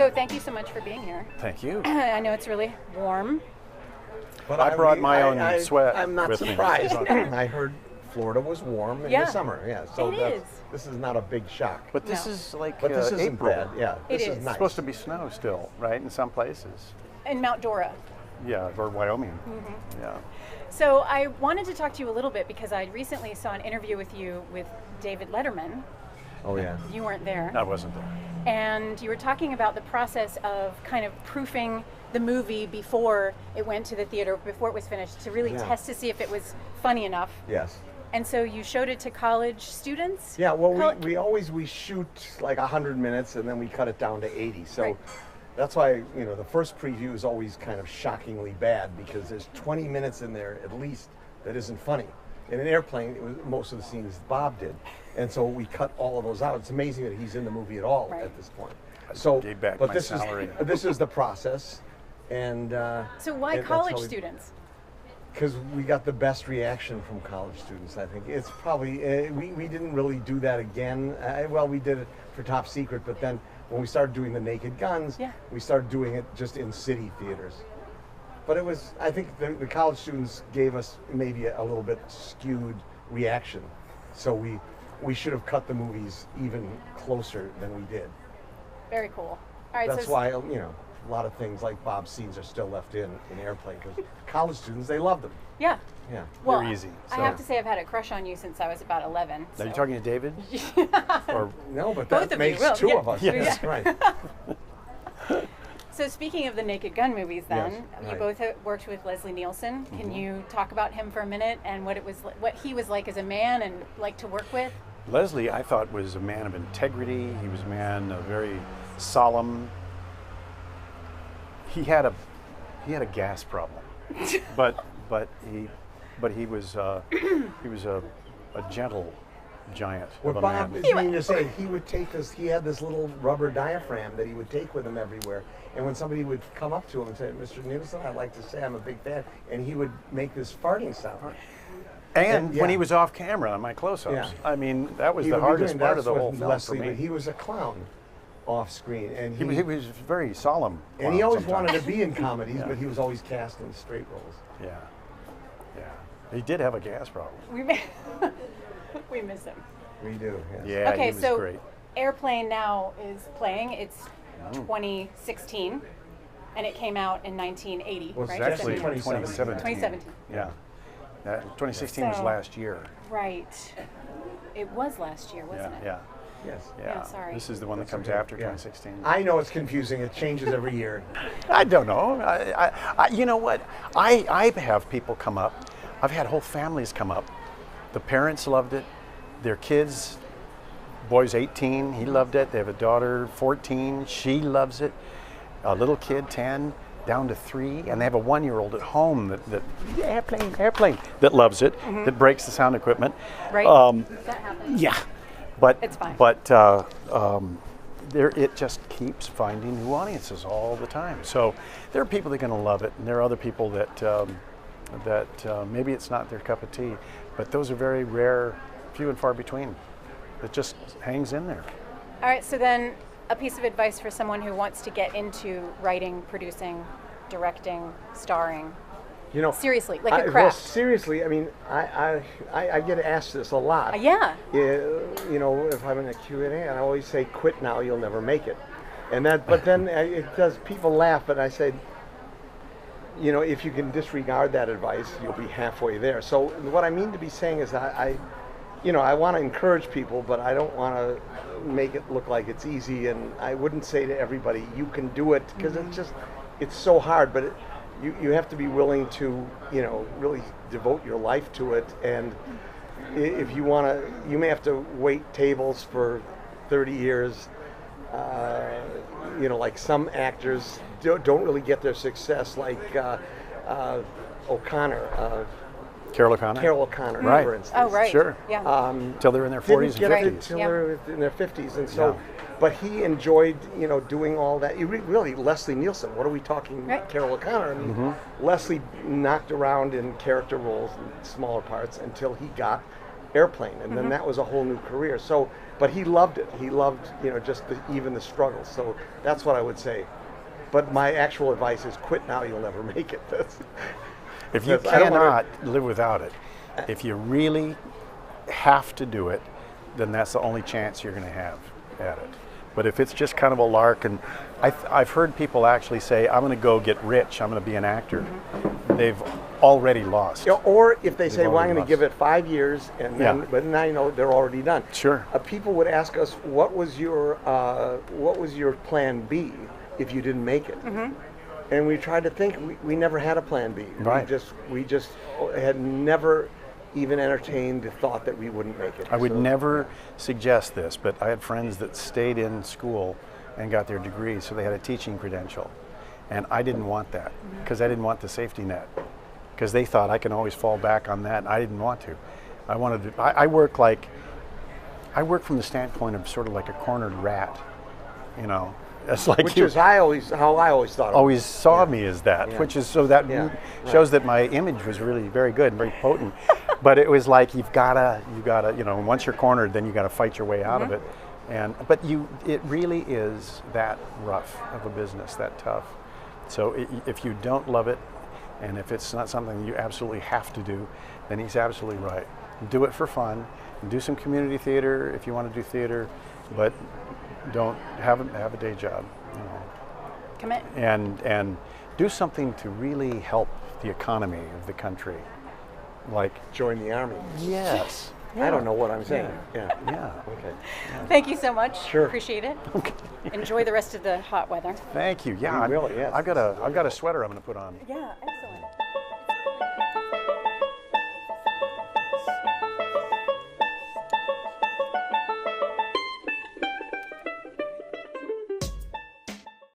So thank you so much for being here. Thank you. I know it's really warm. But I brought my own sweat. I'm not with me. surprised. I heard Florida was warm in Yeah. the summer. Yeah, so It is. This is not a big shock. But this No. is like But this isn't April. bad. Yeah, It this is. is nice. It's supposed to be snow still, right? In some places. In Mount Dora. Yeah, or Wyoming. Mm-hmm. Yeah. So I wanted to talk to you a little bit because I recently saw an interview with you with David Letterman. Oh yeah. You weren't there. I wasn't there. And you were talking about the process of kind of proofing the movie before it went to the theater, before it was finished, to really Yeah. test to see if it was funny enough. Yes. And so you showed it to college students? Yeah. Well, Col- we shoot like 100 minutes and then we cut it down to 80. So. Right. That's why, the first preview is always kind of shockingly bad because there's 20 minutes in there at least that isn't funny. In an airplane, it was most of the scenes Bob did. And so we cut all of those out. It's amazing that he's in the movie at all Right. at this point. So, gave back but my this salary. this is the process. And So why that's college how we- students? Because we got the best reaction from college students, I think. It's probably, we didn't really do that again. Well, we did it for Top Secret, but then when we started doing the Naked Guns, Yeah. we started doing it just in city theaters. But it was, I think the college students gave us maybe a little bit skewed reaction. So we should have cut the movies even closer than we did. Very cool. All right, That's so why, a lot of things like Bob's scenes are still left in Airplane, because college students, they love them. yeah. Yeah. Well, They're easy. I have to say I've had a crush on you since I was about 11. Are so- you talking to David? or No, but Both that of you makes will, two yeah. of us. Yes. Yes, right. So speaking of the Naked Gun movies, then Yes, you right. both worked with Leslie Nielsen. Can you talk about him for a minute and what what he was like as a man and like to work with? Leslie, I thought, was a man of integrity. He was a man very solemn. He had a gas problem, but he was a gentle giant What of a Bob man. is meaning to say, he would take this, he had this little rubber diaphragm that he would take with him everywhere. And when somebody would come up to him and say, Mr. Nielsen, I'd like to say I'm a big fan, and he would make this farting sound. And yeah. when he was off camera on my close-ups, Yeah. I mean, that was He the would be hardest doing- part that's of the what whole film Leslie, for me. but he was a clown off screen, and He was very solemn. and he clown always sometimes. wanted to be in comedies, Yeah. but he was always cast in straight roles. Yeah, yeah. He did have a gas problem. We we miss him. We do, yes. Yeah, Okay, he was so great. Airplane now is playing. It's 2016, and it came out in 1980, Well, it's right? Actually, 2017. 2017. Yeah. 2016 was So- last year. Right. It was last year, wasn't Yeah, it? yeah, Yes. yeah. Yeah, sorry. This is the one that That's comes okay. after Yeah. 2016. I know it's confusing. It changes every year. I don't know. You know what? I have people come up. I've had whole families come up. The parents loved it. Their kids, boy's 18, he loved it. They have a daughter, 14, she loves it. A little kid, 10, down to 3, and they have a 1-year-old at home that airplane, that loves it, that breaks the sound equipment. Right. That happens. Yeah, but It's fine. But it just keeps finding new audiences all the time. So there are people that are going to love it, and there are other people that maybe it's not their cup of tea. But those are very rare, few and far between. It just hangs in there. All right, so then a piece of advice for someone who wants to get into writing, producing, directing, starring. Seriously, like a Well, craft. seriously, I mean, I get asked this a lot. Yeah. If I'm in a Q&A, and I always say, quit now, you'll never make it. And that, but then it does, people laugh, but I say, if you can disregard that advice, you'll be halfway there. So what I mean to be saying is I want to encourage people, but I don't want to make it look like it's easy. And I wouldn't say to everybody, you can do it, because it's so hard. But you have to be willing to, really devote your life to it. And if you want to, you may have to wait tables for 30 years. Like some actors don't really get their success, like O'Connor. Carol O'Connor? Carol O'Connor, Right. for instance. Oh, right. Sure. Yeah. Till they're in their Didn't 40s get and it 50s. till Yeah. they're in their 50s, and so, Yeah. but he enjoyed, doing all that. Really, Leslie Nielsen. What are we talking? Right. Carol O'Connor. I mean, Leslie knocked around in character roles and smaller parts until he got airplane, and then that was a whole new career. So, but he loved it. He loved, just even the struggles. So that's what I would say. But my actual advice is quit now, you'll never make it. If you cannot live without it, if you really have to do it, then that's the only chance you're going to have at it. But if it's just kind of a lark, and I've heard people actually say, I'm going to go get rich, I'm going to be an actor. They've already lost. Or if they say, well, I'm going to give it 5 years, and then, but now they're already done. Sure. People would ask us, what was your plan B if you didn't make it? And we tried to think. We never had a plan B. Right. We just had never even entertained the thought that we wouldn't make it. I would never suggest this, but I had friends that stayed in school and got their degrees, so they had a teaching credential. And I didn't want that, because I didn't want the safety net, because they thought I can always fall back on that, and I didn't want to. I wanted to, I work from the standpoint of sort of like a cornered rat, It's like which is how I always thought of always saw me as that, which is so that shows that my image was really very good and very potent. But it was like you gotta, once you're cornered, then you gotta fight your way out of it. But it really is that rough of a business, that tough. So if you don't love it, and if it's not something you absolutely have to do, then he's absolutely right. Do it for fun. Do some community theater if you want to do theater, but don't have a day job. Commit. And do something to really help the economy of the country, like join the Army. Yes. I don't know what I'm saying. Yeah. Okay. Thank you so much. Sure. Appreciate it. Okay. Enjoy the rest of the hot weather. Thank you. Yeah. Really, yes. I've got a sweater I'm going to put on. Yeah.